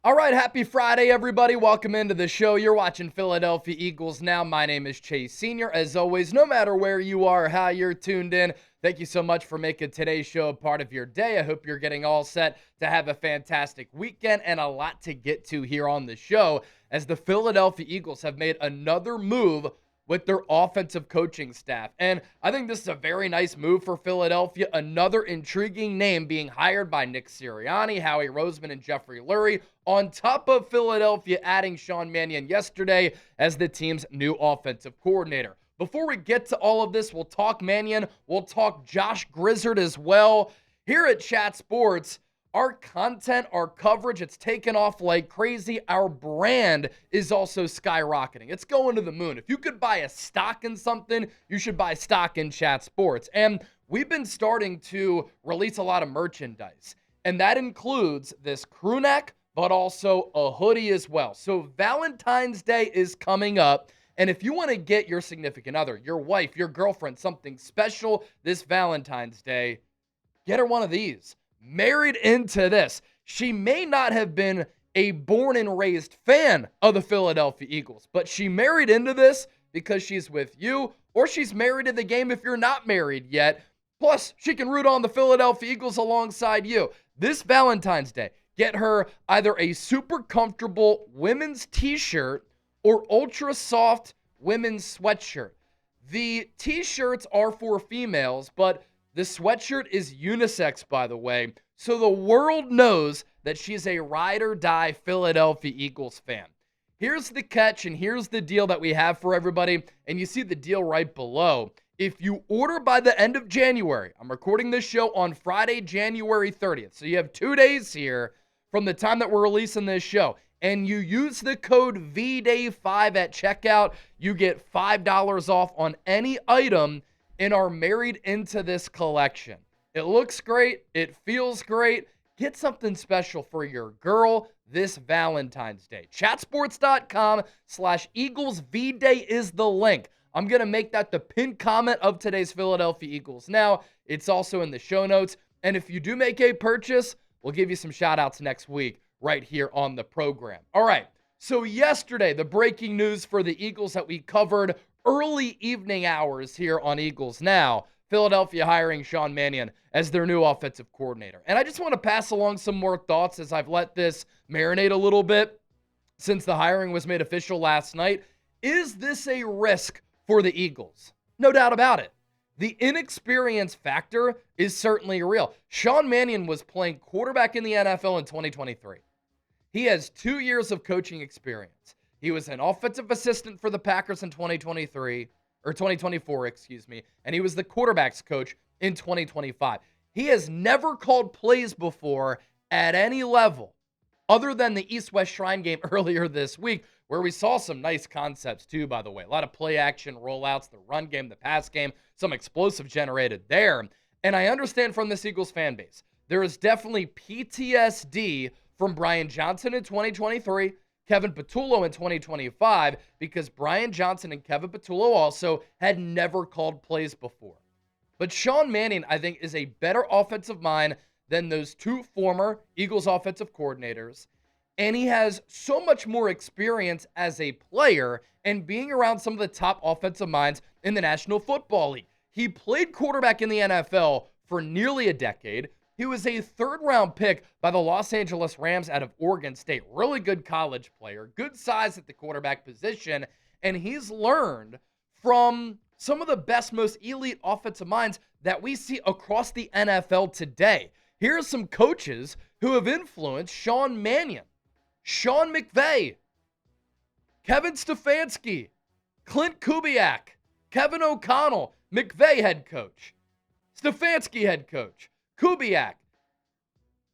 All right, happy Friday, everybody. Welcome into the show. You're watching Philadelphia Eagles Now. My name is Chase Sr. As always, no matter where you are or how you're tuned in, thank you so much for making today's show a part of your day. I hope you're getting all set to have a fantastic weekend and a lot to get to here on the show as the Philadelphia Eagles have made another move with their offensive coaching staff. And I think this is a very nice move for Philadelphia. Another intriguing name being hired by Nick Sirianni, Howie Roseman, and Jeffrey Lurie, on top of Philadelphia adding Sean Mannion yesterday as the team's new offensive coordinator. Before we get to all of this, we'll talk Mannion, we'll talk Josh Grizzard as well. Here at Chat Sports, our content, our coverage, it's taken off like crazy. Our brand is also skyrocketing. It's going to the moon. If you could buy a stock in something, you should buy stock in Chat Sports. And we've been starting to release a lot of merchandise. And that includes this crew neck, but also a hoodie as well. So Valentine's Day is coming up. And if you want to get your significant other, your wife, your girlfriend, something special this Valentine's Day, get her one of these. Married into this. She may not have been a born and raised fan of the Philadelphia Eagles, but she married into this because she's with you, or she's married to the game if you're not married yet. Plus, she can root on the Philadelphia Eagles alongside you. This Valentine's Day, get her either a super comfortable women's t-shirt or ultra soft women's sweatshirt. The t-shirts are for females, but the sweatshirt is unisex, by the way, so the world knows that she's a ride-or-die Philadelphia Eagles fan. Here's the catch, and here's the deal that we have for everybody, and you see the deal right below. If you order by the end of January, I'm recording this show on Friday, January 30th, so you have 2 days here from the time that we're releasing this show, and you use the code VDAY5 at checkout, you get $5 off on any item and are married into this collection. It looks great. It feels great. Get something special for your girl this Valentine's Day. Chatsports.com/Eagles VDay is the link. I'm going to make that the pinned comment of today's Philadelphia Eagles Now. It's also in the show notes. And if you do make a purchase, we'll give you some shout outs next week right here on the program. All right. So yesterday, the breaking news for the Eagles that we covered early evening hours here on Eagles Now, Philadelphia hiring Sean Mannion as their new offensive coordinator. And I just want to pass along some more thoughts as I've let this marinate a little bit since the hiring was made official last night. Is this a risk for the Eagles? No doubt about it. The inexperience factor is certainly real. Sean Mannion was playing quarterback in the NFL in 2023. He has 2 years of coaching experience. He was an offensive assistant for the Packers in 2024, and he was the quarterback's coach in 2025. He has never called plays before at any level other than the East-West Shrine game earlier this week, where we saw some nice concepts too, by the way. A lot of play action rollouts, the run game, the pass game, some explosive generated there. And I understand from this Eagles fan base, there is definitely PTSD from Brian Johnson in 2023, Kevin Patullo in 2025, because Brian Johnson and Kevin Patullo also had never called plays before. But Sean Mannion, I think, is a better offensive mind than those two former Eagles offensive coordinators, and he has so much more experience as a player and being around some of the top offensive minds in the National Football League. He played quarterback in the NFL for nearly a decade. He was a third-round pick by the Los Angeles Rams out of Oregon State. Really good college player, good size at the quarterback position, and he's learned from some of the best, most elite offensive minds that we see across the NFL today. Here are some coaches who have influenced Sean Mannion, Sean McVay, Kevin Stefanski, Clint Kubiak, Kevin O'Connell, McVay head coach, Stefanski head coach, Kubiak,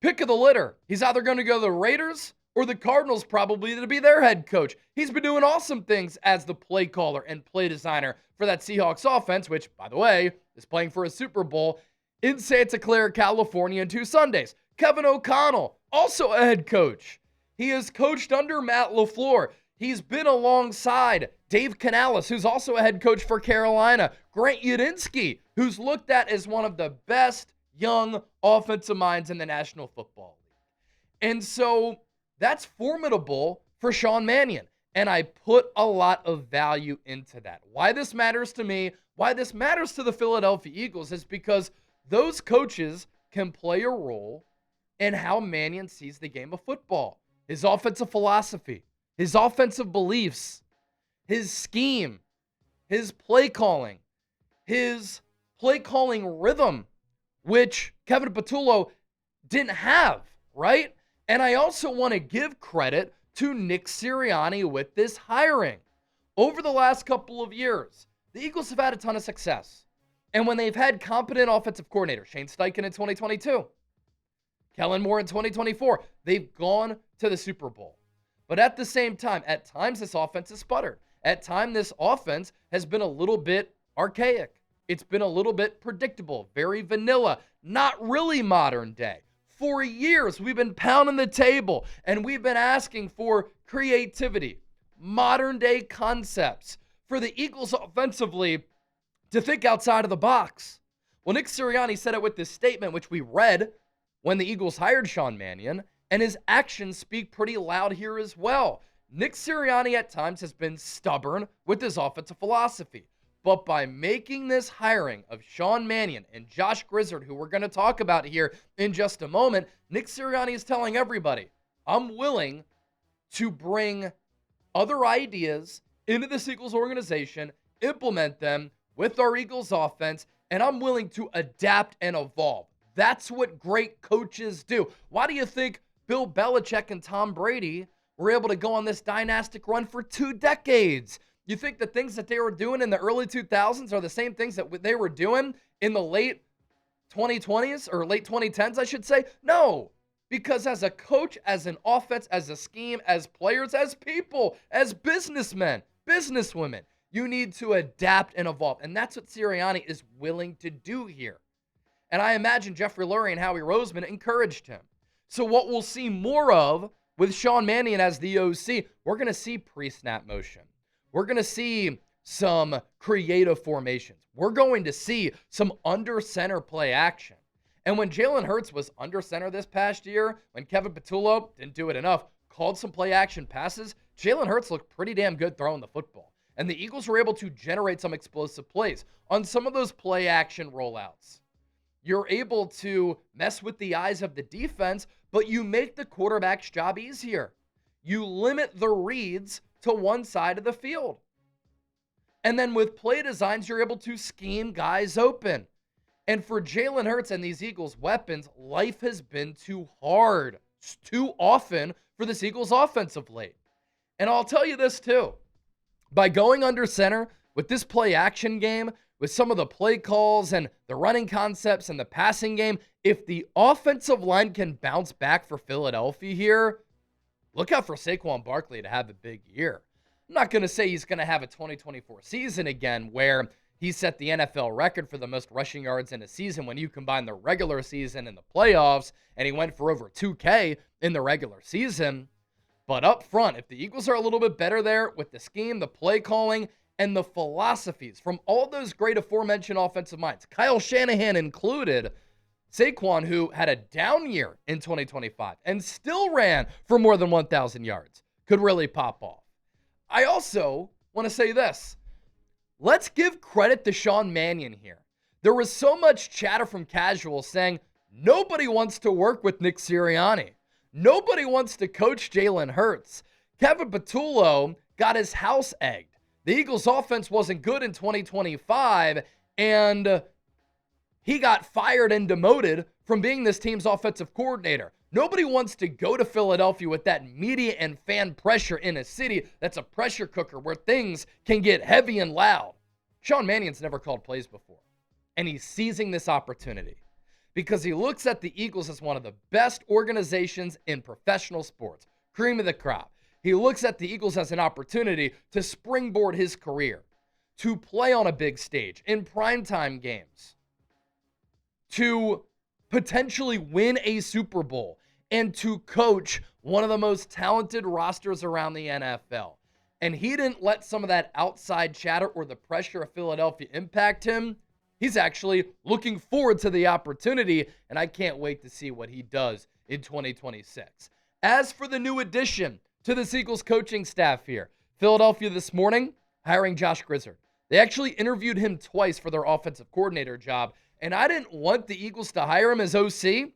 pick of the litter. He's either going to go to the Raiders or the Cardinals probably to be their head coach. He's been doing awesome things as the play caller and play designer for that Seahawks offense, which, by the way, is playing for a Super Bowl in Santa Clara, California in 2 Sundays. Kevin O'Connell, also a head coach. He has coached under Matt Loeffler. He's been alongside Dave Canales, who's also a head coach for Carolina. Grant Udinski, who's looked at as one of the best young offensive minds in the National Football League. And so That's formidable for Sean Mannion. And I put a lot of value into that. Why this matters to me, why this matters to the Philadelphia Eagles is because those coaches can play a role in how Mannion sees the game of football. His offensive philosophy, his offensive beliefs, his scheme, his play calling rhythm, which Kevin Patullo didn't have, right? And I also want to give credit to Nick Sirianni with this hiring. Over the last couple of years, the Eagles have had a ton of success. And when they've had competent offensive coordinators, Shane Steichen in 2022, Kellen Moore in 2024, they've gone to the Super Bowl. But at the same time, at times this offense has sputtered. At times this offense has been a little bit archaic. It's been a little bit predictable, very vanilla, not really modern day. For years, we've been pounding the table and we've been asking for creativity, modern day concepts, for the Eagles offensively to think outside of the box. Well, Nick Sirianni said it with this statement, which we read when the Eagles hired Sean Mannion, and his actions speak pretty loud here as well. Nick Sirianni at times has been stubborn with his offensive philosophy. But by making this hiring of Sean Mannion and Josh Grizzard, who we're going to talk about here in just a moment, Nick Sirianni is telling everybody, I'm willing to bring other ideas into this Eagles organization, implement them with our Eagles offense, and I'm willing to adapt and evolve. That's what great coaches do. Why do you think Bill Belichick and Tom Brady were able to go on this dynastic run for 2 decades? You think the things that they were doing in the early 2000s are the same things that they were doing in the late 2020s or late 2010s, I should say? No, because as a coach, as an offense, as a scheme, as players, as people, as businessmen, businesswomen, you need to adapt and evolve. And that's what Sirianni is willing to do here. And I imagine Jeffrey Lurie and Howie Roseman encouraged him. So what we'll see more of with Sean Mannion as the OC, we're going to see pre-snap motion. We're going to see some creative formations. We're going to see some under center play action. And when Jalen Hurts was under center this past year, when Kevin Patullo didn't do it enough, called some play action passes, Jalen Hurts looked pretty damn good throwing the football. And the Eagles were able to generate some explosive plays on some of those play action rollouts. You're able to mess with the eyes of the defense, but you make the quarterback's job easier. You limit the reads to one side of the field. And then with play designs, you're able to scheme guys open. And for Jalen Hurts and these Eagles weapons, life has been too hard. It's too often for this Eagles offense of late. And I'll tell you this too. By going under center with this play action game, with some of the play calls and the running concepts and the passing game, if the offensive line can bounce back for Philadelphia here, look out for Saquon Barkley to have a big year. I'm not going to say he's going to have a 2024 season again where he set the NFL record for the most rushing yards in a season when you combine the regular season and the playoffs, and he went for over 2K in the regular season. But up front, if the Eagles are a little bit better there with the scheme, the play calling, and the philosophies from all those great aforementioned offensive minds, Kyle Shanahan included, Saquon, who had a down year in 2025 and still ran for more than 1,000 yards, could really pop off. I also want to say this. Let's give credit to Sean Mannion here. There was so much chatter from casuals saying nobody wants to work with Nick Sirianni. Nobody wants to coach Jalen Hurts. Kevin Patullo got his house egged. The Eagles' offense wasn't good in 2025, and he got fired and demoted from being this team's offensive coordinator. Nobody wants to go to Philadelphia with that media and fan pressure in a city that's a pressure cooker where things can get heavy and loud. Sean Mannion's never called plays before, and he's seizing this opportunity because he looks at the Eagles as one of the best organizations in professional sports, cream of the crop. He looks at the Eagles as an opportunity to springboard his career, to play on a big stage in primetime games, to potentially win a Super Bowl, and to coach one of the most talented rosters around the NFL. And he didn't let some of that outside chatter or the pressure of Philadelphia impact him. He's actually looking forward to the opportunity, and I can't wait to see what he does in 2026. As for the new addition to this Eagles coaching staff here, Philadelphia this morning hiring Josh Grizzard. They actually interviewed him twice for their offensive coordinator job, and I didn't want the Eagles to hire him as OC,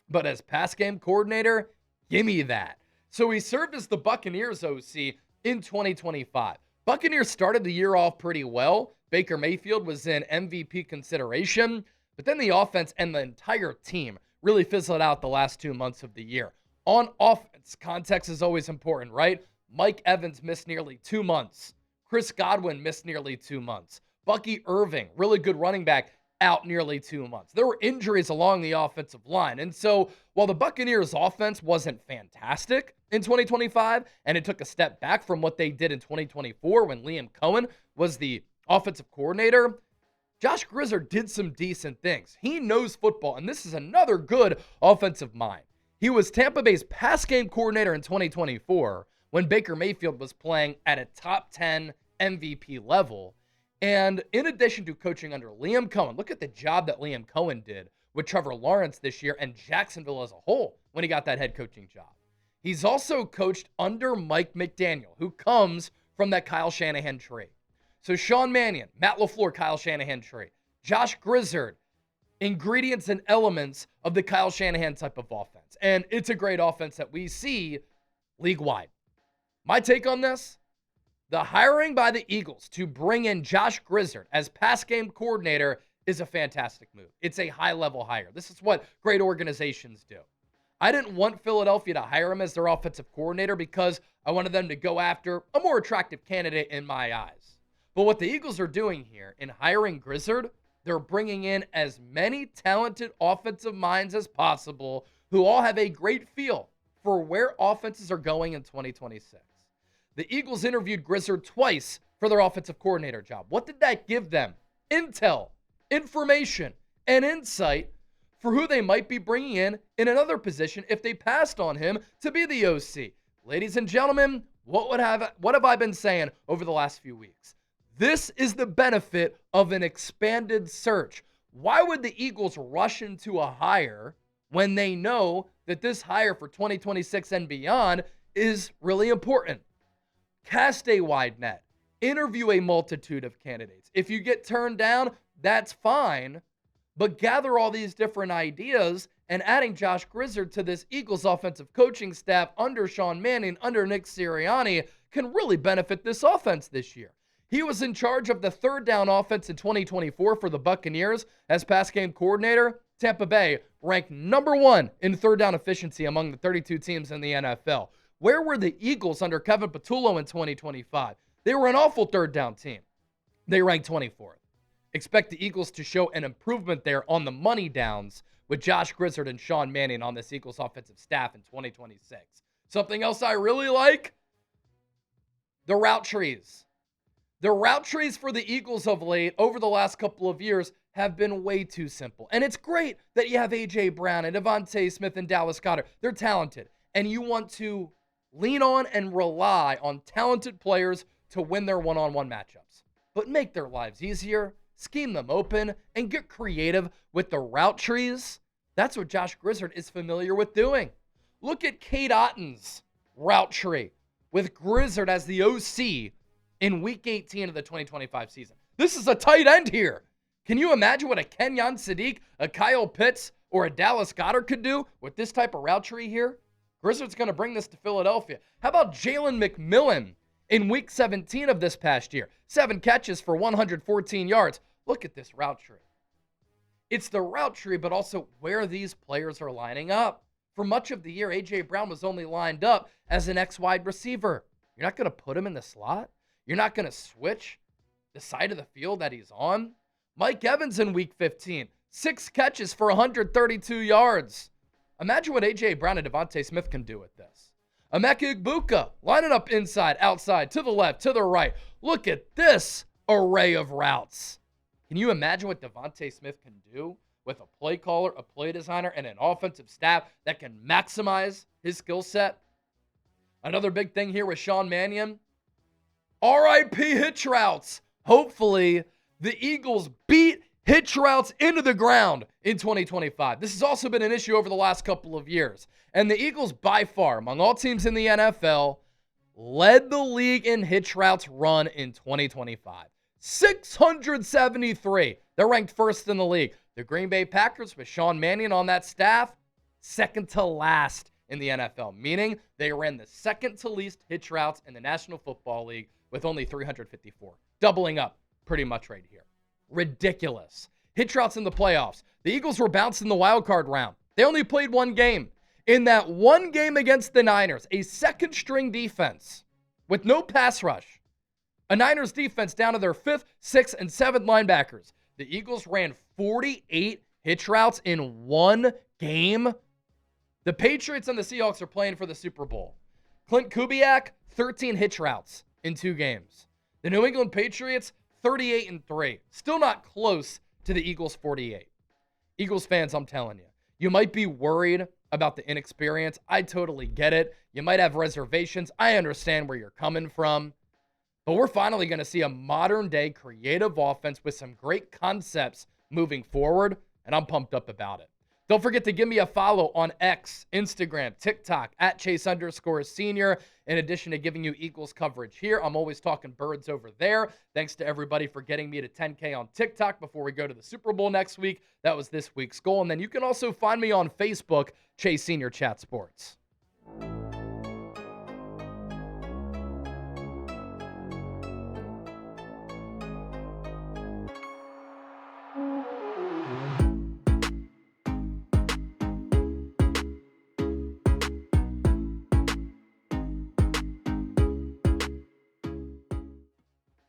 but as pass game coordinator, give me that. So he served as the Buccaneers OC in 2025. Buccaneers started the year off pretty well. Baker Mayfield was in MVP consideration, but then the offense and the entire team really fizzled out the last 2 months of the year. On offense, context is always important, right? Mike Evans missed nearly 2 months. Chris Godwin missed nearly 2 months. Bucky Irving, really good running back, out nearly 2 months. There were injuries along the offensive line. And so while the Buccaneers offense wasn't fantastic in 2025, and it took a step back from what they did in 2024 when Liam Cohen was the offensive coordinator, Josh Grizzard did some decent things. He knows football, and this is another good offensive mind. He was Tampa Bay's pass game coordinator in 2024 when Baker Mayfield was playing at a top 10 MVP level. And in addition to coaching under Liam Cohen, look at the job that Liam Cohen did with Trevor Lawrence this year and Jacksonville as a whole when he got that head coaching job. He's also coached under Mike McDaniel, who comes from that Kyle Shanahan tree. So Sean Mannion, Matt Loeffler, Kyle Shanahan tree. Josh Grizzard, ingredients and elements of the Kyle Shanahan type of offense. And it's a great offense that we see league-wide. My take on this? The hiring by the Eagles to bring in Josh Grizzard as pass game coordinator is a fantastic move. It's a high-level hire. This is what great organizations do. I didn't want Philadelphia to hire him as their offensive coordinator because I wanted them to go after a more attractive candidate in my eyes. But what the Eagles are doing here in hiring Grizzard, they're bringing in as many talented offensive minds as possible who all have a great feel for where offenses are going in 2026. The Eagles interviewed Grizzard twice for their offensive coordinator job. What did that give them? Intel, information, and insight for who they might be bringing in another position if they passed on him to be the OC. Ladies and gentlemen, what have I been saying over the last few weeks? This is the benefit of an expanded search. Why would the Eagles rush into a hire when they know that this hire for 2026 and beyond is really important? Cast a wide net. Interview a multitude of candidates. If you get turned down, that's fine. But gather all these different ideas, and adding Josh Grizzard to this Eagles offensive coaching staff under Sean Mannion, under Nick Sirianni, can really benefit this offense this year. He was in charge of the third down offense in 2024 for the Buccaneers as pass game coordinator. Tampa Bay ranked number 1 in third down efficiency among the 32 teams in the NFL. Where were the Eagles under Kevin Patullo in 2025? They were an awful third down team. They ranked 24th. Expect the Eagles to show an improvement there on the money downs with Josh Grizzard and Sean Mannion on this Eagles offensive staff in 2026. Something else I really like? The route trees. The route trees for the Eagles of late, over the last couple of years, have been way too simple. And it's great that you have A.J. Brown and DeVonta Smith and Dallas Scott. They're talented. And you want to lean on and rely on talented players to win their one-on-one matchups. But make their lives easier, scheme them open, and get creative with the route trees. That's what Josh Grizzard is familiar with doing. Look at Cade Otton's route tree with Grizzard as the OC in Week 18 of the 2025 season. This is a tight end here. Can you imagine what a Kenyon Sadiq, a Kyle Pitts, or a Dallas Goedert could do with this type of route tree here? Grizzard's going to bring this to Philadelphia. How about Jalen McMillan in Week 17 of this past year? 7 catches for 114 yards. Look at this route tree. It's the route tree, but also where these players are lining up. For much of the year, A.J. Brown was only lined up as an X-wide receiver. You're not going to put him in the slot? You're not going to switch the side of the field that he's on? Mike Evans in Week 15, 6 catches for 132 yards. Imagine what A.J. Brown and DeVonta Smith can do with this. Emeka Egbuka lining up inside, outside, to the left, to the right. Look at this array of routes. Can you imagine what DeVonta Smith can do with a play caller, a play designer, and an offensive staff that can maximize his skill set? Another big thing here with Sean Mannion. RIP hitch routes. Hopefully, the Eagles beat hitch hitch routes into the ground in 2025. This has also been an issue over the last couple of years. And the Eagles, by far, among all teams in the NFL, led the league in hitch routes run in 2025. 673. They're ranked first in the league. The Green Bay Packers, with Sean Mannion on that staff, second to last in the NFL, meaning they ran the second to least hitch routes in the National Football League with only 354. Doubling up pretty much right here. Ridiculous. Hitch routes in the playoffs. The Eagles were bounced in the wild card round. They only played one game. In that one game against the Niners, a second string defense with no pass rush, a Niners defense down to their 5th, 6th, and 7th linebackers. The Eagles ran 48 hitch routes in one game. The Patriots and the Seahawks are playing for the Super Bowl. Clint Kubiak, 13 hitch routes in 2 games. The New England Patriots, 38-3. Still not close to the Eagles' 48. Eagles fans, I'm telling you, you might be worried about the inexperience. I totally get it. You might have reservations. I understand where you're coming from. But we're finally going to see a modern-day creative offense with some great concepts moving forward, and I'm pumped up about it. Don't forget to give me a follow on X, Instagram, TikTok, at Chase_Senior. In addition to giving you Eagles coverage here, I'm always talking birds over there. Thanks to everybody for getting me to 10K on TikTok before we go to the Super Bowl next week. That was this week's goal. And then you can also find me on Facebook, Chase Senior Chat Sports.